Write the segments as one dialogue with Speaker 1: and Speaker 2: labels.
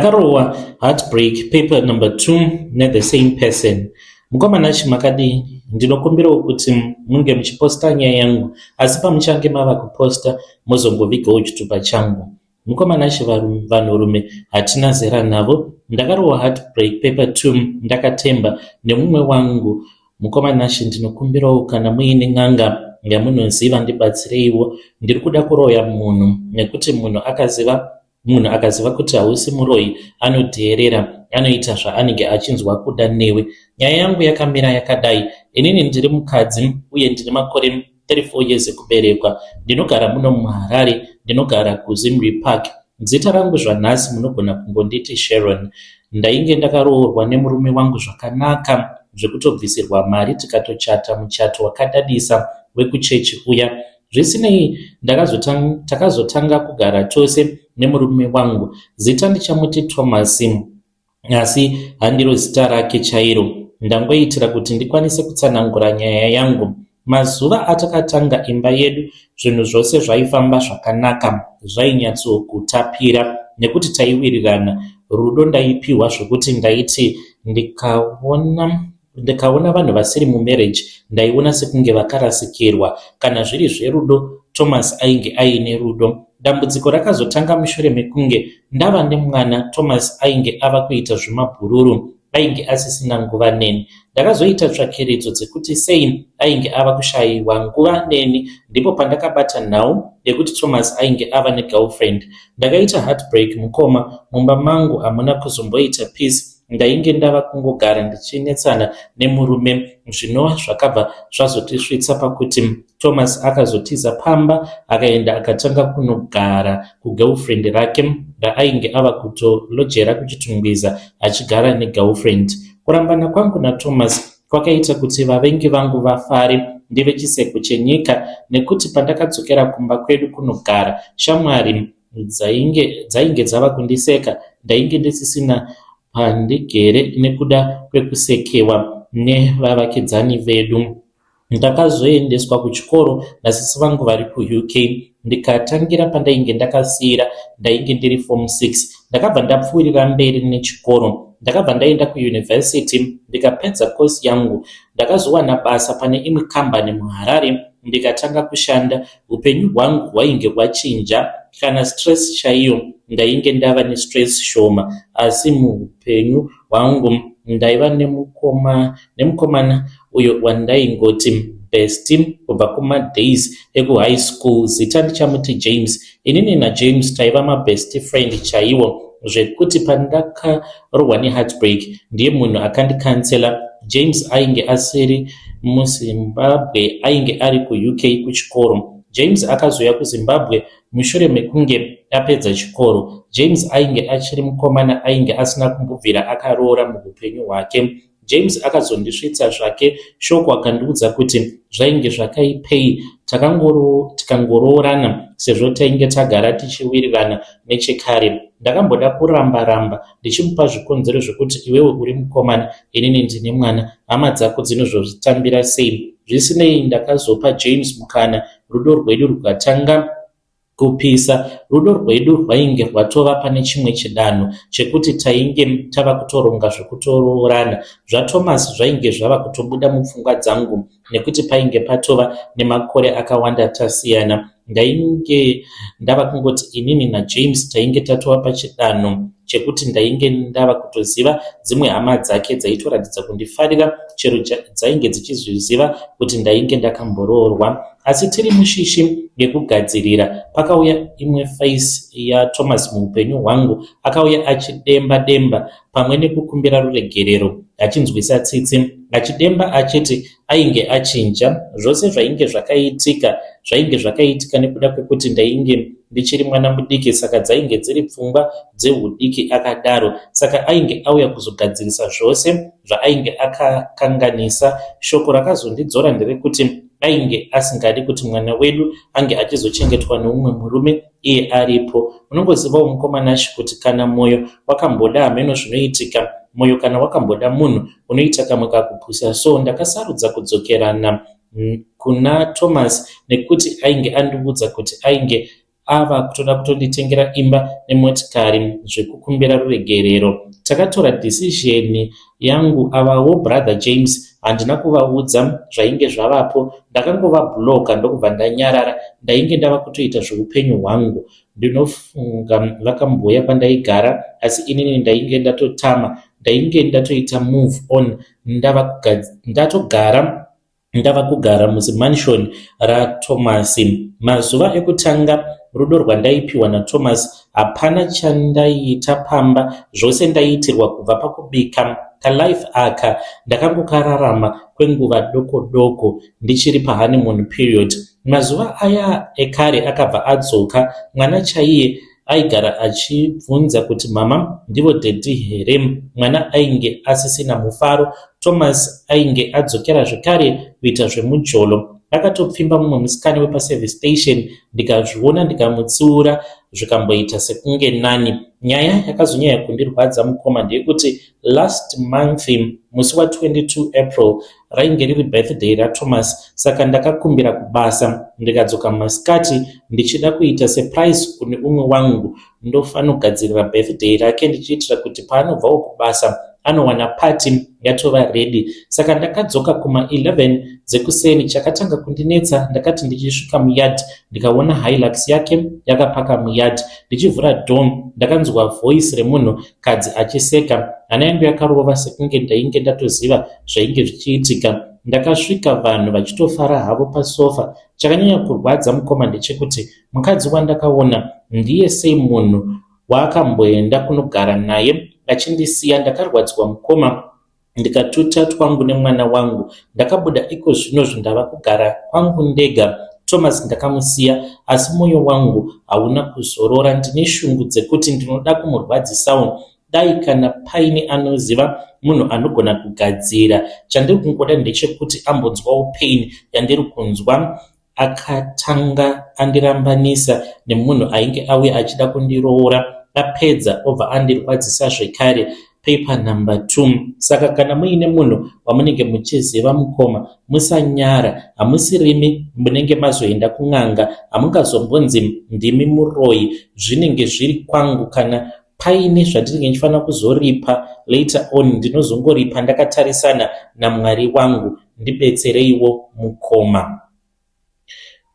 Speaker 1: Ndakarohwa heartbreak paper number 2 the same person. Mukomana chimakadini, ndinokumbirawo kuti munge muchiposta nyaya yangu, asi pamuchange mava kuposta muzongovigawo chitupa changu. Mukomana vanhurume hatina zera navo. Ndakarohwa heartbreak paper 2 ndakatemba nemumwe wangu. Mukomana ndinokumbirawo kana muine n'anga yamunoziva ndibatsireiwo. Ndiri kuda kuroya munhu nekuti munhu akaziva kuti hausi muroyi anodheerera, anoita zvaanenge achinzwa kuda newe. Nyaya yangu yakamira yakadai. Inini ndiri mukadzi uye ndine makore 34 years ekuberekwa. Ndinogara muno muHarare, ndinogara kuZimri Park. Zita rangu zvanhasi munogona kungonditi Sharon. Ndainge ndakaroorwa nemurume wangu zvakanaka zvekutobvisirwa mari tikatochata muchato wakadadisa wekuchechi uya. Zvisinei takazotanga kugara tose nemurume wangu. Zita ndichamuti Thomas, asi handiro zita rake chairo. Ndangoitira kuti ndikwanise kutsanangura nyaya yangu. Mazuva atakatanga imba yedu, zvinhu zvose zvaifamba zvakanaka, zvainyatsokutapira nekuti taiwirirana. Rudo ndaipiwa zvokuti ndaiti ndikaona vanhu vasiri mumarriage ndaiona sekunge vakarasikirwa. Kana zviri zverudo, Thomas ainge aine rudo. Dambudziko rakazotanga mushure mekunge ndava nemwana. Thomas ainge ava kuita zvemabhururu, ainge asisina nguva neni. Ndakazoita tsvakeredzo dzekuti sei ainge ava kushayiwa nguva neni. Ndipo pandakabata nhau yekuti Thomas ainge ava negirlfriend. Ndakaita heartbreak mukoma. Mumba mangu hamuna kuzomboita peace. Ndainge ndava kungogara ndichinetsana nemurume, zvinova zvakabva zvazotisvitsa pakuti Thomas akazotiza pamba akaenda akatanga kunogara kugirlfriend rake raainge ava kutolojera kuchitungwiza achigara negirlfriend. Kurambana kwangu naThomas kwakaita kuti vavengi vangu vafare ndive chiseko chenyika, nekuti pandakadzokera kumba kwedu kunogara, shamwari dzainge dzava kundiseka. Ndainge ndisisina pandigere nekuda kwekusekewa nevavakidzani vedu. Ndakazoendeswa kuchikoro nasisi vangu vari kuUK. Ndikatangira pandainge ndakasiyira ndainge ndiri form 6. Ndakabva ndapfuurira mberi nechikoro. Ndakabva ndaenda kuuniversity ndikapedza course yangu. Ndakazowana basa pane imwe kambani muHarare ndikatanga kushanda. Upenyu hwangu hwainge hwachinja. Kana stress chaiyo ndainge ndava nestress shoma, asi muupenyu hwangu ndaiva nemukomana uyo wandaingoti besti kubva kumadays ekuhigh school. Zita ndichamuti James. Inini naJames taiva mabest friend chaiwo, zvekuti pandakarohwa neheartbreak ndiye munhu akandikansela. James ainge asiri muZimbabwe, ainge ari kuUK kuchikoro. James akazouya kuZimbabwe mushure mekunge apedza chikoro. James ainge achiri mukomana, ainge asina kumbobvira akaroora muupenyu hwake. James akazondisvitsa zvake shoko akandiudza kuti zvainge zvakaipei tikangoroorana sezvo tainge tagara tichiwirirana nechekare. Ndakamboda kuramba ndichimupa zvikonzero zvokuti iwewe uri mukomana, inini ndine mwana, hama dzako dzinozozvitambira sei. Zvisinei ndakazopa James mukana. Rudo rwedu rukatanga kupisa. Rudo rwedu rwainge rwatova pane chimwe chidanho chekuti tainge tava kutoronga zvekutoroorana. ZvaThomas zvainge zvava kutobuda mupfungwa dzangu nekuti painge patova nemakore akawanda tasiyana. Ndainge ndava kungoti inini naJames tainge tatova pachidanho chekuti ndainge ndava kutoziva dzimwe hama dzake dzaitoratidza kundifarira, chero dzainge dzichizviziva kuti ndainge ndakamboroorwa. Asi tiri mushishi yekugadzirira, pakauya imwe face yaThomas muupenyu hwangu. Akauya achidemba pamwe nekukumbira ruregerero, achinzwisa tsitsi, achidemba achiti ainge achinja. Zvose zvainge zvakaitika nekuda kwekuti ndainge ndichiri mwana mudiki, saka dzainge dziri pfungwa dzeudiki akadaro. Saka ainge auya kuzogadzirisa zvose zvaainge akakanganisa. Shoko rakazondidzora nderekuti ainge asingadi kuti mwana wedu ange achizochengetwa neumwe murume iye aripo. Unongozivawo mukomanashi kuti kana mwoyo wakamboda hameno zvinoitika. Mwoyo kana wakamboda munhu unoita kamwe kakupusa. So ndakasarudza kudzokerana kuna Thomas nekuti ainge andiudza kuti ainge ava kutoda kutonditengera imba nemotikari zvekukumbira ruregerero. Takatora decision yangu. Avawo brother James handina kuvaudza zvainge zvavapo, ndakangova ndokubva ndanyarara. Ndainge ndava kutoita zveupenyu hwangu. Ndinofunga vakamboya pandaigara, asi inini ndainge ndatotama, ndainge ndatoita move on. Ndava kugara muzimansion raThomas. Mazuva ekutanga rudo rwandaipiwa naThomas hapana chandaiita pamba, zvose ndaiitirwa kubva pakubika kalife aka ndakangokararama kwenguva doko ndichiri pahoneymoon period. Mazuva aya ekare akabva adzoka, mwana chaiye aigara achibvunza kuti mama ndivo dhedhi here. Mwana ainge asisina mufaro. Thomas ainge adzokera zvekare kuita zvemujolo. Akatopfimba mumwe musikani wepaservice station, ndikazviona ndikamutsiura, zvikamboita sekunge nani. Nyaya yakazonyanya kundirwadza mukoma ndeyekuti last month musi wa22 April rainge riri birthday raThomas, saka ndakakumbira kubasa. Ndikadzoka masikati ndichida kuita surprise kune umwe wangu, ndofana kugadzirira birthday rake ndichiitira kuti paanobvawo kubasa anowana pati yatova ready. Saka ndakadzoka kuma 11 dzekuseni. Chakatanga kundinetsa, ndakati ndichisvika muyard ndikaona Hilux yake yakapaka muyard. Ndichivhura door ndakanzwa voice remunhu kadzi achiseka. Hana yangu yakarova sekunge ndainge ndatoziva zvainge zvichiitika. Ndakasvika vanhu vachitofara havo pasofa. Chakanyanya kurwadza mukoma ndechekuti mukadzi wandakaona ndiye sei munhu waakamboenda kunogara naye achindisiya. Ndakarwadzwa mukoma, ndikatuta twangu nemwana wangu. Ndakabuda iko zvino zvindava kugara kwangu ndega. Thomas ndakamusiya, asi mwoyo wangu hauna kuzorora. Ndine shungu dzekuti ndinoda kumurwadzisawo. Dai kana paine anoziva munhu anogona kugadzira. Chandiri kungoda ndechekuti ambonzwawo pain yandiri kunzwa. Akatanga andirambanisa nemunhu ainge auya achida kundiroora. Apedza obva andirwadzisa zvekare. Paper number 2. Saka kana muine munhu wamunenge muchiziva mukoma, musanyara. Hamusirimi munenge mazoenda kun'anga, hamungazombonzi ndimi muroyi. Zvinenge zviri kwangu. Kana paine zvandinenge ndichifana kuzoripa later on, ndinozongoripa ndakatarisana naMwari wangu. Ndibetsereiwo mukoma.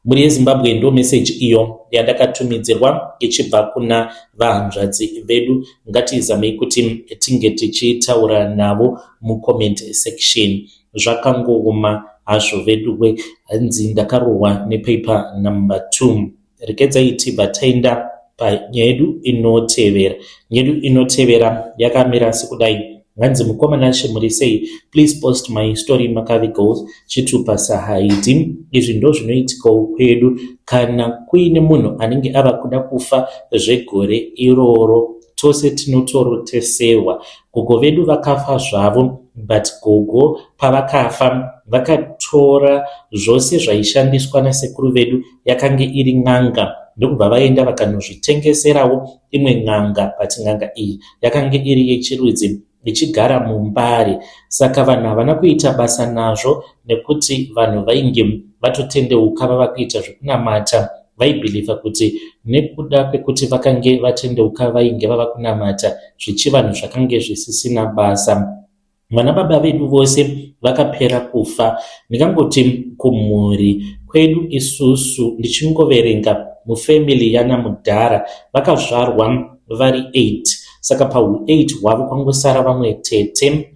Speaker 1: Muri yeZimbabwe ndo message iyo yandakatumidzirwa ichibva kuna vahanzvadzi vedu. Ngatizamei kuti tinge tichitaura navo mucomment section. Zvakangooma hazvo vedu we. Hanzi ndakarohwa nepaper number 2. Rekedzai tibva taenda panyaya yedu inotevera. Nyaya yedu inotevera yakamira sekudai. Nganzi mukomana muri sei, please post my story Makavi goals chitupa sahaiti. Izvi ndo zvinoitika kwedu kana kuine munhu anenge ava kuda kufa zvegore iroro. Tose tinotorotesewa. Gogo vedu vakafa zvavo, but gogo pavakafa vakatora zvose zvaishandiswa nasekuru vedu, yakange iri n'anga. Ndokubva vaenda vakanozvitengeserawo imwe n'anga, but n'anga iyi yakange iri yechirudzi ichigara muMbare. Saka vanhu havana kuita basa nazvo nekuti vanhu vainge vatotendeuka vava kuita zvekunamata. Vaibhiliva kuti nekuda kwekuti vakange vatendeuka vainge vava kunamata, zvichivanhu zvakange zvisisina basa. Vana baba vedu vose vakapera kufa. Ndikangoti kumhuri kwedu isusu ndichingoverenga mufamily yaNamudhara vakazvarwa vari 8. Saka pahu8 hwavo kwangosara vamwe chete.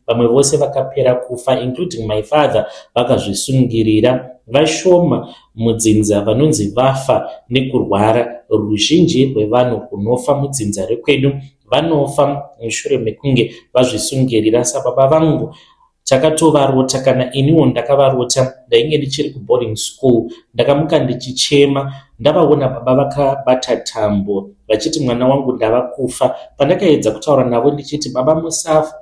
Speaker 1: Vamwe vose vakapera kufa, including my father, vakazvisungirira. Vashoma mudzinza vanonzi vafa nekurwara. Ruzhinji rwevanhu kunofa mudzinza rekwedu vanofa mushure mekunge vazvisungirira. Sababa vangu takatovarota, kana iniwo ndakavarota. Ndainge ndichiri kuboarding school, ndakamuka ndichichema. Ndavaona baba vakabata tambo vachiti mwana wangu ndava kufa. Pandakaedza kutaura navo ndichiti baba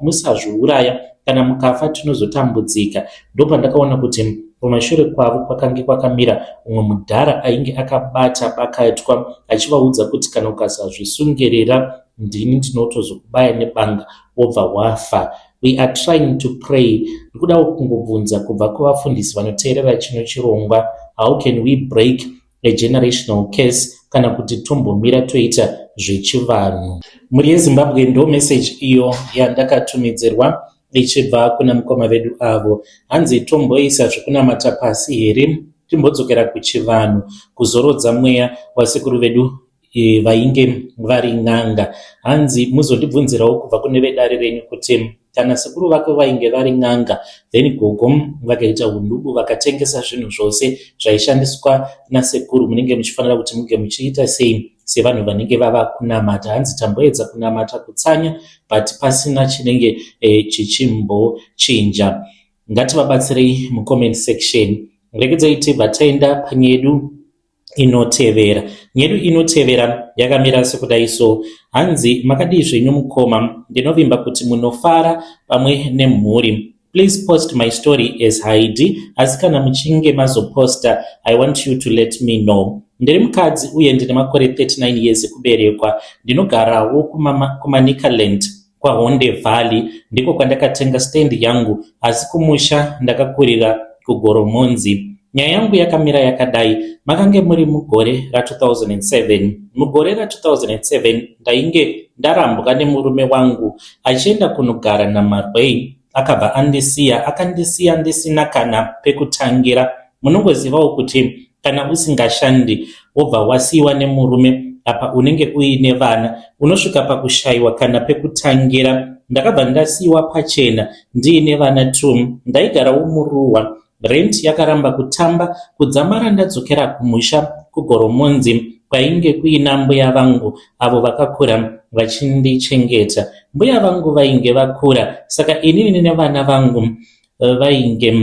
Speaker 1: musazviuraya, kana mukafa tinozotambudzika. Ndopandakaona kuti kumashure kwavo kwakange kwakamira umwe mudhara ainge akabata bakatwa achivaudza kuti kana ukasazvisungirira ndini ndinotozokubaya nebanga wobva wafa. We are trying to pray. Ndikuda kungobvunza kubva kuvafundisi vanoteerera chino chirongwa, how can we break generational case kana kuti tombomira toita zvechivanhu. Mhuri yeZimbabwe ndo message iyo yandakatumidzirwa ichibva kuna mukoma vedu avo. Hanzi tomboisa zvekunamata pasi here, timbodzokera kuchivanhu kuzorodza mweya wasekuru vedu vainge vari n'anga. Hanzi muzondibvunzirawo kubva kune vedare renyu kuti kana sekuru vake vainge vari n'anga, then gogo vakaita undubu vakatengesa zvinhu zvose zvaishandiswa nasekuru, munenge muchifanira kuti munge muchiita sei sevanhu vanenge vava kunamata? Hanzi tamboedza kunamata kutsanya but pasina chinenge chichimbochinja. Ngativabatsirei mucomment section. Regedzai tibva taenda panyedu inotevera. Nyedu inotevera yakamira sekudai so. Hanzi makadii zvenyu mukoma, ndinovimba kuti munofara pamwe nemhuri. Please post my story as Heidi, asi kana muchinge mazoposta, I want you to let me know. Ndiri mukadzi uye ndine makore 39 years ekuberekwa. Ndinogarawo kumaNicaland kwaHonde Valley, ndiko kwandakatenga stand yangu, asi kumusha ndakakurira kuGoromonzi. Nyaya yangu yakamira yakadai. Makange muri mugore ra2007. Mugore ra2007 ndainge ndarambwa nemurume wangu achienda kunogara naMarway, akabva akandisiya ndisina kana pekutangira. Munongozivawo kuti kana usingashandi wobva wasiyiwa nemurume, apa unenge uine vana, unosvika pakushayiwa kana pekutangira. Ndakabva ndasiyiwa pachena ndiine vana 2. Ndaigarawo muruwa. Rent yakaramba kutamba, kudzamara ndadzokera kumusha kuGoromonzi kwainge kuina mbuya vangu avo vakakura vachindichengeta. Mbuya vangu vainge vakura, saka inini nevana vangu vainge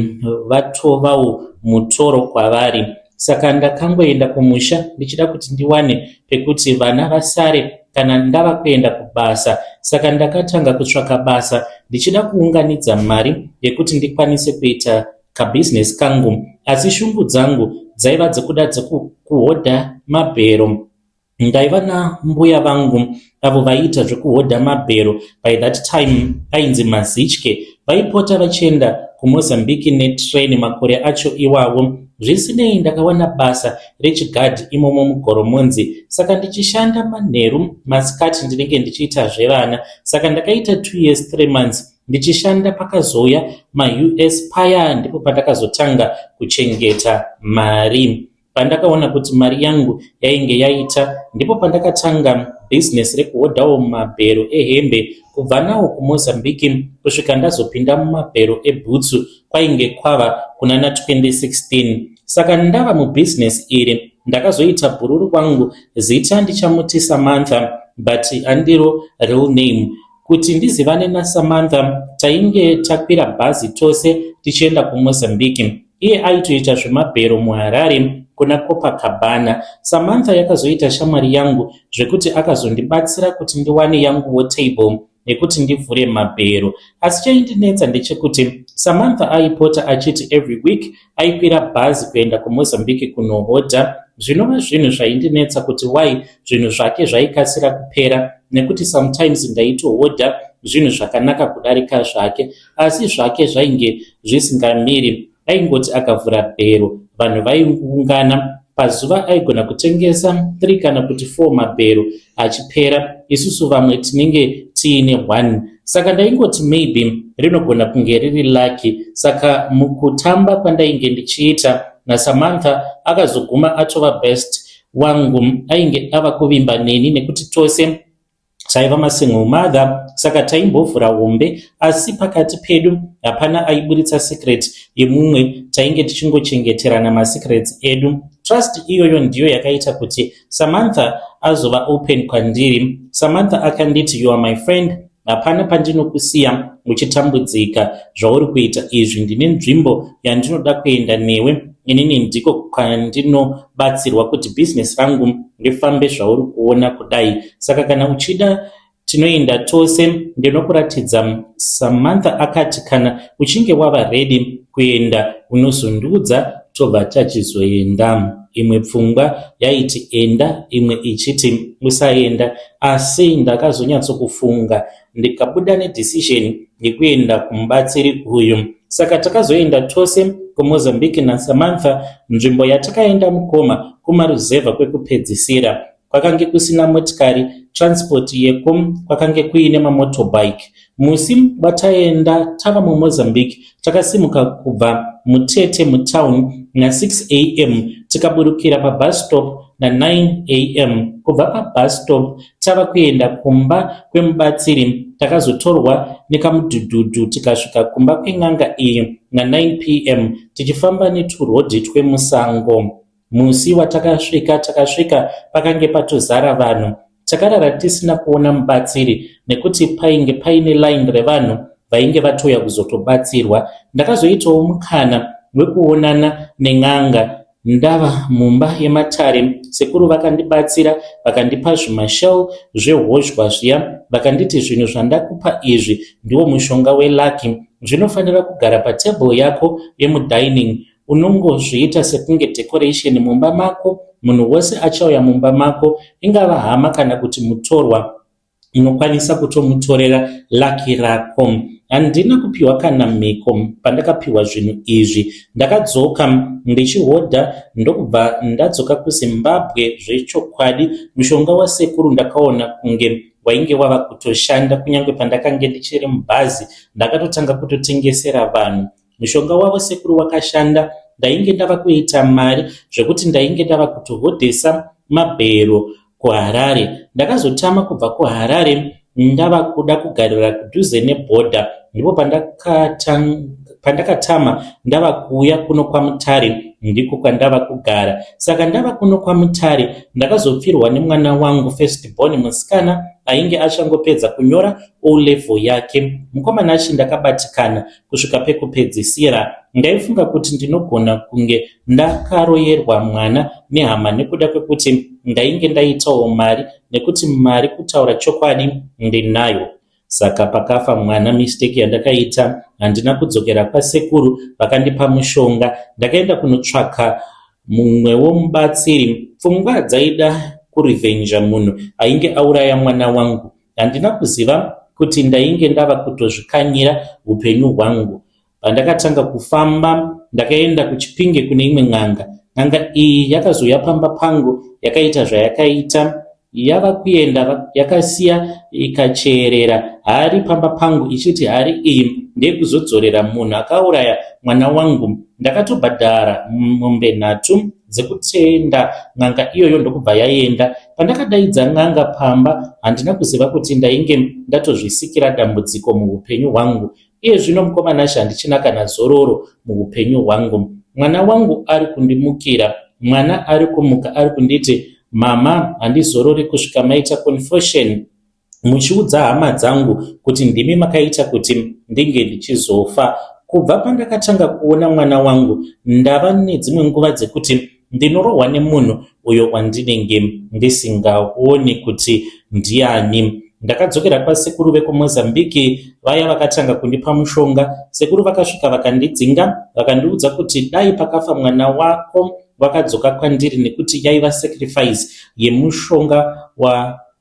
Speaker 1: vatovawo mutoro kwavari. Saka ndakangoenda kumusha ndichida kuti ndiwane pekuti vana vasare kana ndava kuenda kubasa. Saka ndakatanga kutsvaka basa ndichida kuunganidza mari yekuti ndikwanise kuita kabusiness kangu, asi shungu dzangu dzaiva dzekuda dzekuhodha mabhero. Ndaiva nambuya vangu avo vaiita zvekuhodha mabhero. By that time ainzi Mazitye. Vaipota vachienda kuMozambique netrain makore acho iwawo. Zvisinei ndakawana basa rechigadhi imomo muGoromonzi, saka ndichishanda manheru, masikati ndinenge ndichiita zvevana. Saka ndakaita 2 years 3 months ndichishanda, pakazouya maUS paya ndipo pandakazotanga kuchengeta mari. Pandakaona kuti mari yangu yainge yaita, ndipo pandakatanga business rekuhodhawo mabhero ehembe kubva nawo kuMozambique kusvika ndazopinda mumabhero ebhutsu kwainge kwava kuna na2016. Saka ndava mubusiness iri ndakazoita bhururu wangu zita ndichamuti Samantha, but handiro real name. Kuti ndizivane naSamantha tainge takwira bhazi tose tichienda kuMozambique. Iye aitoita zvemabhero muHarare kuna Copacabana. Samantha yakazoita shamwari yangu zvekuti akazondibatsira kuti ndiwane yanguwo table nekuti ndivhure mabhero. Asi chaindinetsa ndechekuti Samantha aipota achiti every week aikwira bhazi kuenda kuMozambique kunohodha. Zvinova zvinhu zvaindinetsa kuti why zvinhu zvake zvaikasira kupera, nekuti sometimes ndaitohodha zvinhu zvakanaka kudarika zvake, asi zvake zvainge zvisingamiri. Aingoti akavhura bhero vanhu vaiungana, pazuva aigona kutengesa 3 kana kuti 4 mabhero achipera, isusu vamwe tinenge tiine 1. Saka ndaingoti maybe rinogona kunge riri lucky. Saka mukutamba kwandainge ndichiita naSamantha akazoguma atova best wangu, ainge ava kuvimba neni nekuti tose taiva masingle mother. Saka taimbovhura hombe, asi pakati pedu hapana aiburitsa secret yemumwe, tainge tichingochengeterana masecrets edu. Trust iyoyo ndiyo yakaita kuti Samantha azova open kwandiri. Samantha akanditi, you are my friend, hapana pandinokusiya uchitambudzika zvauri kuita izvi. Ndine nzvimbo yandinoda kuenda newe, inini ndiko kwandinobatsirwa kuti business rangu rifambe zvauri kuona kudai. Saka kana uchida tinoenda tose, ndinokuratidza. Samantha akati kana uchinge wava ready kuenda unozondiudza tobva tachizoenda. Imwe pfungwa yaiti enda, imwe ichiti usaenda, asi ndakazonyatsokufunga ndikabuda nedecision yekuenda kumubatsiri uyu. Saka takazoenda tose kuMozambique naSamantha, nzvimbo yatakaenda mukoma kumaruzevha kwekupedzisira. Kwakange kusina motikari, transport yeko kwakange kuine mamotobike. Musi wataenda tava muMozambique takasimuka kubva Mutete mutown na6 am tikaburukira pabus stop na9 am. Kubva pabus stop tava kuenda kumba kwemubatsiri takazotorwa nekamudhudhudhu tikasvika kumba kwen'anga iyi na9 pm tichifamba neturhodhi twemusango. Musi watakasvika pakange patozara vanhu. Takarara tisina kuona mubatsiri nekuti painge paine line revanhu vainge vatoya kuzotobatsirwa. Ndakazoitawo mukana wekuonana nen'anga. Ndava mumba yematare, sekuru vakandibatsira vakandipa zvimashell zvehoshwa zviya, vakanditi zvinhu zvandakupa izvi ndiwo mushonga weLucky, zvinofanira kugara patebhuru yako yemudining. Unongozviita sekunge decoration mumba mako. Munhu wose achauya mumba mako, ingava hama kana kuti mutorwa, unokwanisa kutomutorera Lucky rako. Handina kupiwa kana mhiko pandakapiwa zvinhu izvi. Ndakadzoka ndichihodha ndokubva ndadzoka kuZimbabwe zvechokwadi. Mushonga wasekuru ndakaona kunge wainge wava kutoshanda. Kunyange pandakange ndichiri mubhazi ndakatotanga kutotengesera vanhu. Mushonga wavo sekuru wakashanda. Ndainge ndava kuita mari zvekuti ndainge ndava kutohodhesa mabhero kuHarare. Ndakazotama kubva kuHarare ndava kuda kugarira kudhuze nebhodha, ndipo pandakatama ndava kuuya kuno kwaMutare, ndiko kwandava kugara. Saka ndava kuno kwaMutare ndakazopfirwa nemwana wangu firstborn musikana ainge achangopedza kunyora O-level yake. Mukomana achi ndakabatikana kusvika pekupedzisira. Ndaifunga kuti ndinogona kunge ndakaroyerwa mwana nehama nekuda kwekuti ndainge ndaitawo mari, nekuti mari kutaura chokwadi ndinayo. Saka pakafa mwana, mistake yandakaita, handina kudzokera kwasekuru vakandipa mushonga. Ndakaenda kunotsvaka mumwewo mubatsiri. Pfungwa dzaida kurivenja munhu ainge auraya mwana wangu. Handina kuziva kuti ndainge ndava kutozvikanyira upenyu hwangu. Pandakatanga kufamba ndakaenda kuChipinge kune imwe n'anga. N'anga iyi yakazoya pamba pangu, yakaita zvayakaita. Yava kuenda yakasiya ikacherera hari pamba pangu ichiti hari iyi ndeyekuzodzorera munhu akauraya mwana wangu. Ndakatobhadhara mombe 3 dzekutenda n'anga iyoyo ndokubva yaenda. Pandakadaidza n'anga pamba handina kuziva kuti ndainge ndatozvisikira dambudziko muupenyu hwangu. Iye zvino mukomana acho handichina kana zororo muupenyu hwangu. Mwana wangu ari kundimukira, mwana ari kumuka ari kunditi, mama, handizorori kusvika maita confession muchiudza hama dzangu kuti ndimi makaita kuti ndinge ndichizofa. Kubva pandakatanga kuona mwana wangu ndava nedzimwe nguva dzekuti ndinorohwa nemunhu uyo wandinenge ndisingaoni kuti ndiani. Ndakadzokera kwasekuru vekuMozambique, vaya vakatanga kundipa mushonga. Sekuru vakasvika vakandidzinga vakandiudza kuti dai pakafa mwana wako vakadzoka kwandiri nekuti yaiva sacrifice yemushonga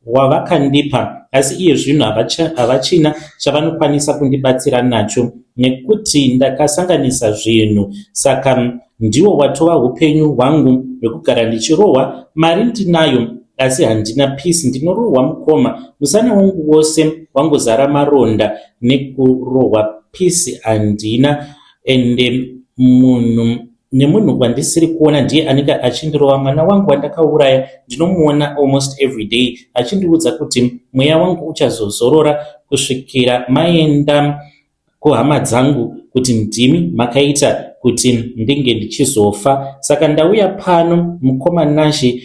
Speaker 1: wavakandipa, asi iye zvino havachina chavanokwanisa kundibatsira nacho nekuti ndakasanganisa zvinhu. Saka ndiwo watova upenyu hwangu hwekugara ndichirohwa. Mari ndinayo asi handina peace. Ndinorohwa mukoma, musana wangu wose wangozara maronda nekurohwa. Peace handina. Ende nemunhu wandisiri kuona ndiye anenge achindirova. Mwana wangu wandakauraya ndinomuona almost every day achindiudza kuti mweya wangu uchazozorora kusvikira maenda kuhama dzangu kuti ndimi makaita kuti ndinge ndichizofa. Saka ndauya pano mukomanashi,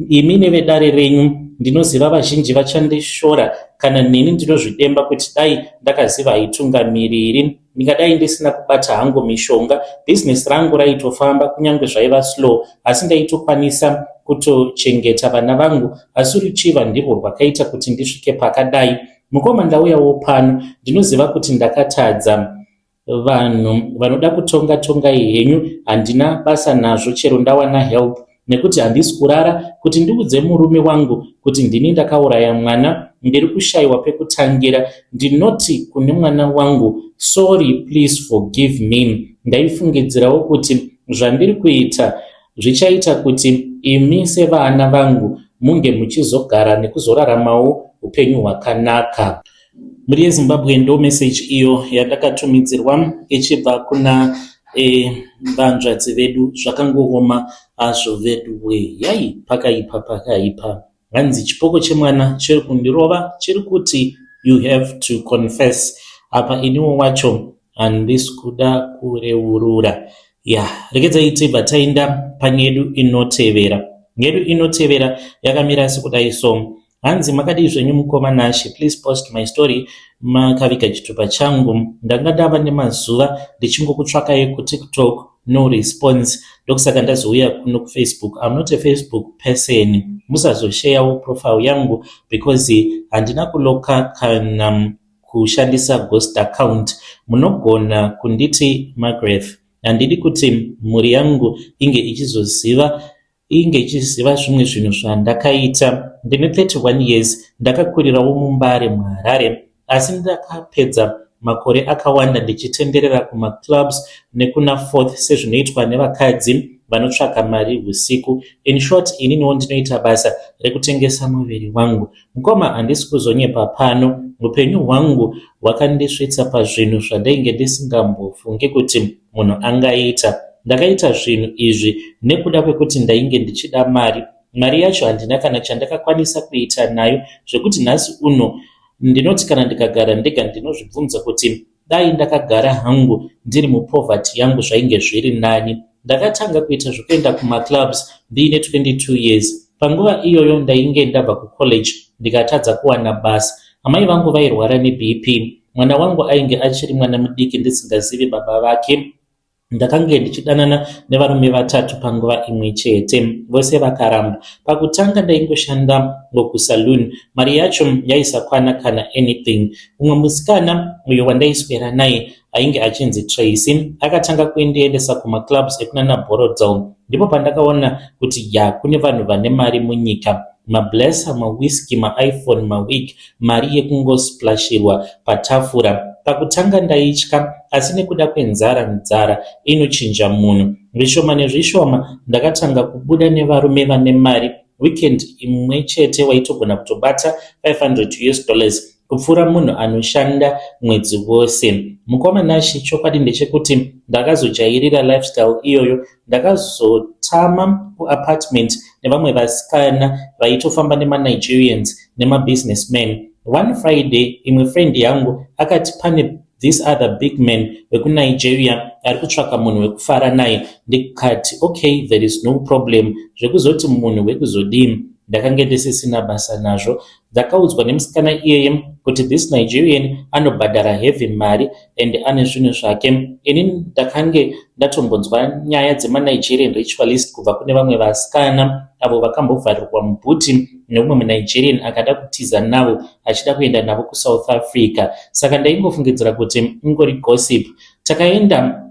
Speaker 1: imi nevedare renyu ndinoziva vazhinji vachandishora kana neni ndinozvidemba kuti dai ndakaziva itungamiriri ndingadai ndisina kubata hangu mishonga, business rangu raitofamba kunyange zvaiva slow, asi ndaitokwanisa kutochengeta vana vangu. Asi ruchiva ndirwo rwakaita kuti ndisvike pakadai. Mukoma ndauyawo pano ndinoziva kuti ndakatadza. Vanhu vanoda kutonga tonga henyu handina basa nazvo chero ndawana help, nekuti handisi kurara kuti ndiudze murume wangu kuti ndini ndakauraya mwana, ndiri kushayiwa pekutangira. Ndinoti kune mwana wangu, sorry, please forgive me. ndaifungidzirawo kuti zvandiri kuita zvichaita kuti imi sevana vangu munge muchizogara nekuzoraramawo upenyu hwakanaka. Muri yeZimbabwe ndo meseji iyo yandakatumidzirwa ichibva kuna vanzvadzi vedu zvakangooma azvo vedu yai pakaipa. Hanzi chipoko chemwana chiri kundirova chiri kuti you have to confess. Apa iniwo wacho handisi kuda kureurura. Regedzai tibva taenda panyedu inotevera. Nyedu inotevera yakamira sekudai so. Hanzi makadii zvenyu mukoma Nashe, please post my story. Makaviga chitupa changu ndanga ndava nemazuva ndichingokutsvakai kuTikTok, no response. Ndokusaka ndazouya kuno kuFacebook. I'm not a Facebook person. Musazosharewo profile yangu because handina kuloka kana kushandisa ghost account. Munogona kunditi Margaret. Handidi kuti mhuri yangu inge ichiziva zvimwe zvinhu zvandakaita. Ndine 31 years, ndakakurirawo muMbare muHarare, asi ndakapedza makore akawanda ndichitenderera kumaclubs nekuna fourth sezvinoitwa nevakadzi vanotsvaka mari usiku. In short, ininiwo ndinoita basa rekutengesa muviri wangu. Mukoma handisi kuzonyepa pano. Upenyu hwangu hwakandisvitsa pazvinhu zvandainge ndisingambofunge kuti munhu angaita. Ndakaita zvinhu izvi nekuda kwekuti ndainge ndichida mari. Mari yacho handina kana chandakakwanisa kuita nayo, zvekuti nhasi uno ndinoti kana ndikagara ndega ndinozvibvunza kuti dai ndakagara hangu ndiri mupoverty yangu zvainge zviri nani. Ndakatanga kuita zvekuenda kumaclubs ndiine 22 years. Panguva iyoyo ndainge ndabva kucollege ndikatadza kuwana basa. Amai vangu vairwara neBP. Mwana wangu ainge achiri mwana mudiki ndisingazivi baba vake. Ndakange ndichidanana nevarume 3 panguva imwe chete, vose vakaramba. Pakutanga ndaingoshanda kusalon, mari yacho yaisakwana kana anything. Umwe musikana uyo wandaiswera naye ainge achinzi Tracy akatanga kuendeendesa kumaclubs ekunana Borodale. Ndipo pandakaona kuti kune vanhu vane mari munyika. Mablesa, mawhisky, maiPhone, mawig, mari yekungosplasherwa patafura. Pakutanga ndaitya, asi nekuda kwenzara inochinja munhu. Zvishoma nezvishoma ndakatanga kubuda nevarume vane mari. Weekend imwe chete waitogona kutobata $500 kupfuura munhu anoshanda mwedzi wose. Mukoma Nashe, chokwadi ndechekuti ndakazojairira lifestyle iyoyo. Ndakazotama kuapartment nevamwe vasikana vaitofamba nemaNigerians nemabusinessmen. One Friday, imwe friend yangu akati pane this other big man wekuNigeria ari kutsvaka munhu wekufara naye. Ndikati okay, there is no problem. Zvekuzoti munhu wekuzodii ndakange ndisisina basa nazvo. Ndakaudzwa nemusikana iyeye kuti this Nigerian anobhadhara heavy mari and ane zvinhu zvake. Ini ndakange ndatombonzwa nyaya dzemaNigerian ritualist kubva kune vamwe vasikana avo vakambovharirwa mubhuti neumwe muNigerian akada kutiza navo achida kuenda navo kuSouth Africa. Saka ndaingofungidzira kuti ingori gossip. Takaenda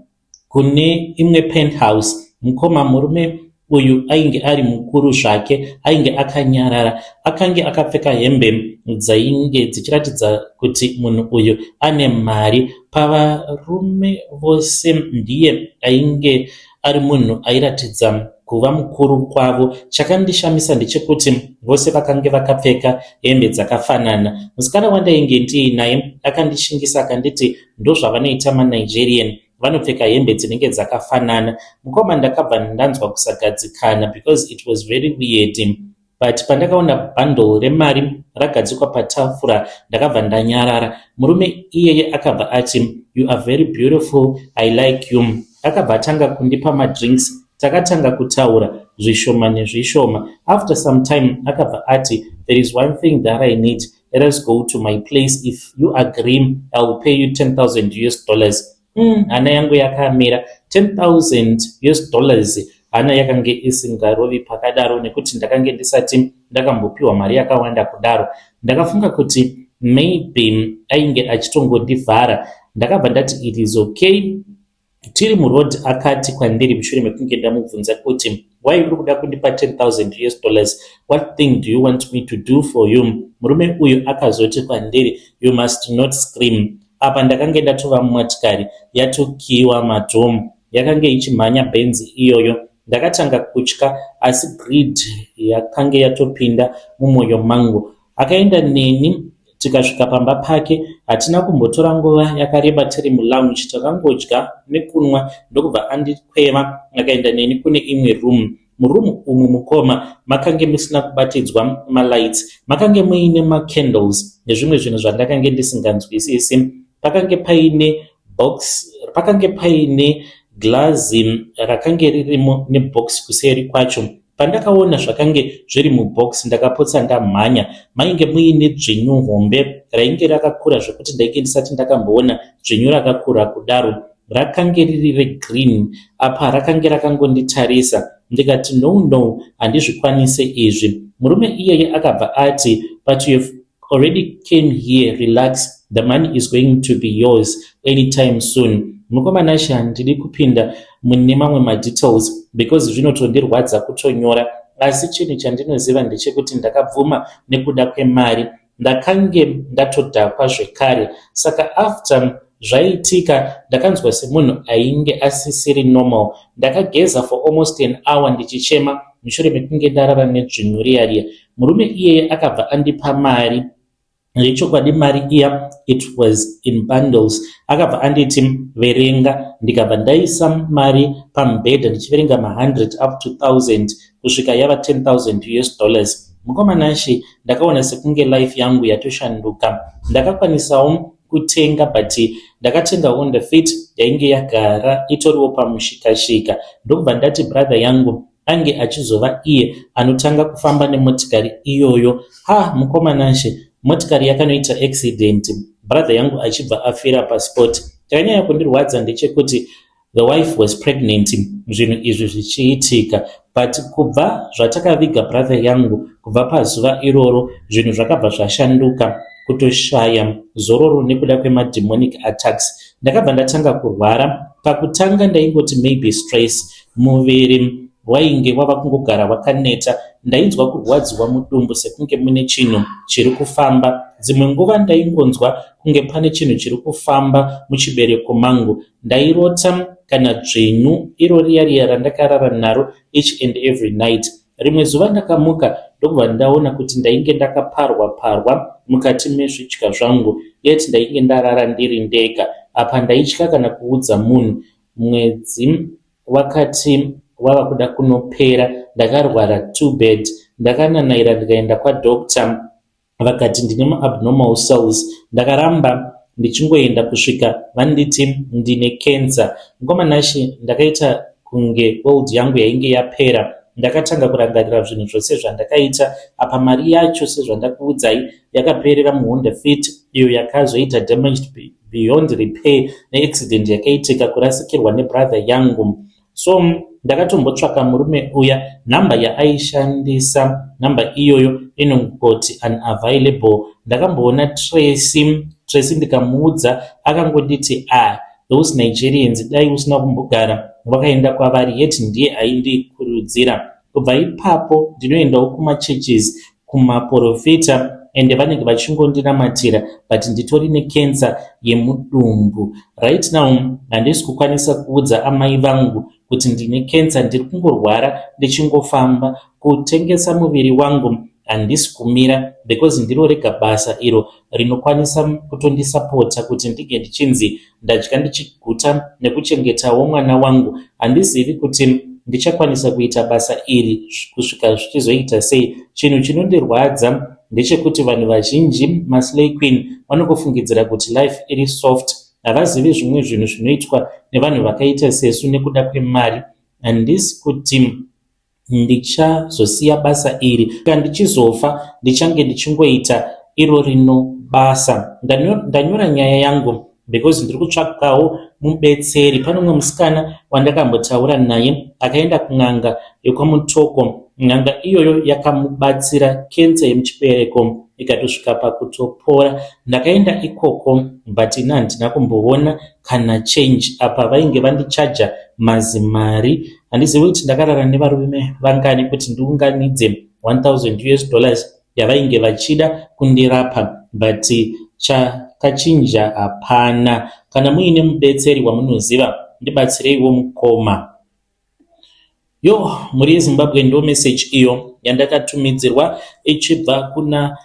Speaker 1: kune imwe penthouse. Mukoma murume uyu ainge ari mukuru zvake, ainge akanyarara, akange akapfeka hembe dzainge dzichiratidza kuti munhu uyu ane mari. Pavarume vose ndiye ainge ari munhu airatidza kuva mukuru kwavo. Chakandishamisa ndechekuti vose vakange vakapfeka hembe dzakafanana. Musikana wandainge ndiinaye akandishingisa akanditi ndozvavanoita maNigerian, vanopfeka hembe dzinenge dzakafanana. Mukoma ndakabva ndanzwa kusagadzikana because it was very weird. But pandakaona bundle remari ragadzikwa patafura ndakabva ndanyarara. Murume iyeye akabva ati you are very beautiful, I like you. Akabva atanga kundipa madrinks. Takatanga kutaura zvishoma nezvishoma. After some time akabva ati there is one thing that I need. Let us go to my place. If you agree, I will pay you $10,000. Hana yangu yakamira $10,000. Hana yakange isingarovi pakadaro nekuti ndakange ndisati ndakambopiwa mari yakawanda kudaro. Ndakafunga kuti maybe ainge achitongondivhara. Ndakabva ndati it is okay. Tiri muroad akati kwandiri mushure mekunge ndamubvunza kuti why uri kuda kundipa $10,000? What thing do you want me to do for you? Murume uyu akazoti kwandiri you must not scream. apa ndakange ndatova mumotikari yatokiwa madhomu, yakange ichimhanya benzi iyoyo. Ndakatanga kutya, asi greed yakange yatopinda mumwoyo mangu. Akaenda neni tikasvika pamba pake. Hatina kumbotora nguva yakareba tiri mulounge, takangodya nekunwa ndokubva andikweva akaenda neni kune imwe room. Murumu umu mukoma makange musina kubatidzwa malights, makange muine macandles nezvimwe zvinhu zvandakange ndisinganzwisisi. Pakange paine box, pakange paine glazi rakange ririmo nebox kuseri kwacho. Pandakaona zvakange zviri mubox ndakapotsa ndamhanya. Mainge muine dzvinyu hombe rainge rakakura zvekuti ndainge ndisati ndakamboona dzvinyu rakakura kudaro. Rakange riri regreen. Apa rakange rakangonditarisa. Ndikati no, handizvikwanise izvi. Murume iyeye akabva ati, but you have already came here, relax, the money is going to be yours anytime soon. Mukomana shi handidi kupinda mune mamwe madetails because zvinotondirwadza kutonyora, asi chinhu chandinoziva ndechekuti ndakabvuma nekuda kwemari. Ndakange ndatodhakwa zvekare. Saka after zvaitika ndakanzwa semunhu ainge asisiri normal. Ndakageza for almost an hour ndichichema mushure mekunge ndarara nedzvinyu riya. Murume iyeye akabva andipa mari. Nechokwadi mari iya, it was in bundles. Akabva anditi verenga, ndikabva ndaisa mari pambhedha ndichiverenga 100 up to 1000 kusvika yava $10,000. Mukomanashi ndakaona sekunge life yangu yatoshanduka. Ndakakwanisawo kutenga, but ndakatenga on the fit yainge yagara itoriwo pamushikashika. Ndokubva ndati brother yangu ange achizova iye anotanga kufamba nemotikari iyoyo. Mukomanashi, motikari yakanoita accident, brother yangu achibva afira pasport. Chakanyanya kundirwadza ndechekuti the wife was pregnant zvinhu izvi zvichiitika, but kubva zvatakaviga brother yangu, kubva pazuva iroro zvinhu zvakabva zvashanduka kutoshaya zororo nekuda kwemademonic attacks. Ndakabva ndatanga kurwara. Pakutanga ndaingoti maybe stress, muviri wainge wava kungogara wakaneta. Ndainzwa kurwadziwa mudumbu sekunge mune chinhu chiri kufamba. Dzimwe nguva ndaingonzwa kunge pane chinhu chiri kufamba muchibereko mangu. Ndairota kana dzvinyu iro riya randakarara naro each and every night. Rimwe zuva ndakamuka ndokubva ndaona kuti ndainge ndakaparwa mukati mezvidya zvangu, yet ndainge ndarara ndiri ndega. Apa ndaitya kana kuudza munhu. Mwedzi wakati wava kuda kunopera, ndakarwara too bad. Ndakananaira ndikaenda kwadoctor, vakati ndine maabnormal cells. Ndakaramba ndichingoenda kusvika vanditi ndine cancer. Mukomanashi ndakaita kunge gold yangu yainge yapera. Ndakatanga kurangarira zvinhu zvose zvandakaita. Apa mari yacho sezvandakuudzai yakaperera muHonda Fit iyo yakazoita damaged beyond repair neaccident yakaitika kurasikirwa nebrother yangu. So ndakatombotsvaka murume uya, nhamba yaaishandisa, nhamba iyoyo inongoti unavailable. Ndakamboona Tracy ndikamuudza, akangonditi those Nigerians dai usina kumbogara wakaenda kwavari, yeti ndiye aindikurudzira. Kubva ipapo ndinoendawo kumachurches, kumaprofita, ende vanenge vachingondinamatira, but nditori necancer yemudumbu. Right now handisi kukwanisa kuudza amai vangu kuti ndine cancer, ndiri kungorwara ndichingofamba. Kutengesa muviri wangu handisi kumira, because ndiro rega basa iro rinokwanisa kutondisapota kuti ndige ndichinzi ndadya ndichiguta nekuchengetawo mwana wangu. Handizivi kuti ndichakwanisa kuita basa iri kusvika zvichizoita sei. Chinhu chinondirwadza ndechekuti vanhu vazhinji, maslay queen, vanokufungidzira kuti life iri soft. Havazivi zvimwe zvinhu zvinoitwa nevanhu vakaita sesu nekuda kwemari. Handisi kuti ndichazosiya basa iri. Kana ndichizofa ndichange ndichingoita iro rino basa. Ndanyora nyaya yangu because ndiri kutsvakawo mubetseri. Pane umwe musikana wandakambotaura naye akaenda kun'anga yokwamutoko. N'anga iyoyo yakamubatsira kenza yemuchibereko ikatosvika pakutopora. Ndakaenda ikoko, but ina handina kumboona kana change. Apa vainge vandichaja mazimari. Handizivi kuti ndakarara nevarume vangani kuti ndiunganidze $1,000 yavainge vachida kundirapa, but chakachinja hapana. Kana muine mudetseri wamunoziva, ndibatsireiwo mukoma. Muri Zimbabwe ndo meseji iyo yandakatumidzirwa ichibva kuna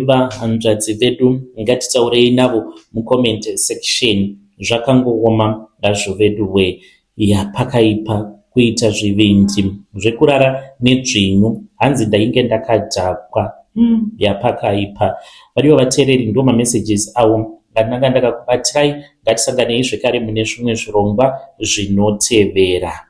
Speaker 1: vahanzvadzi vedu. Ngatitaurei navo mucomment section. Zvakangooma ngazvo vedu we yapakaipa kuita zvivindi zvekurara nedzvinyu. Hanzi ndainge ndakadhakwa. Yapakaipa. Variwo vateereri ndo mamessages avo ndanga ndakakubatai. Ngatisanganei zvekare mune zvimwe zvirongwa zvinotevera.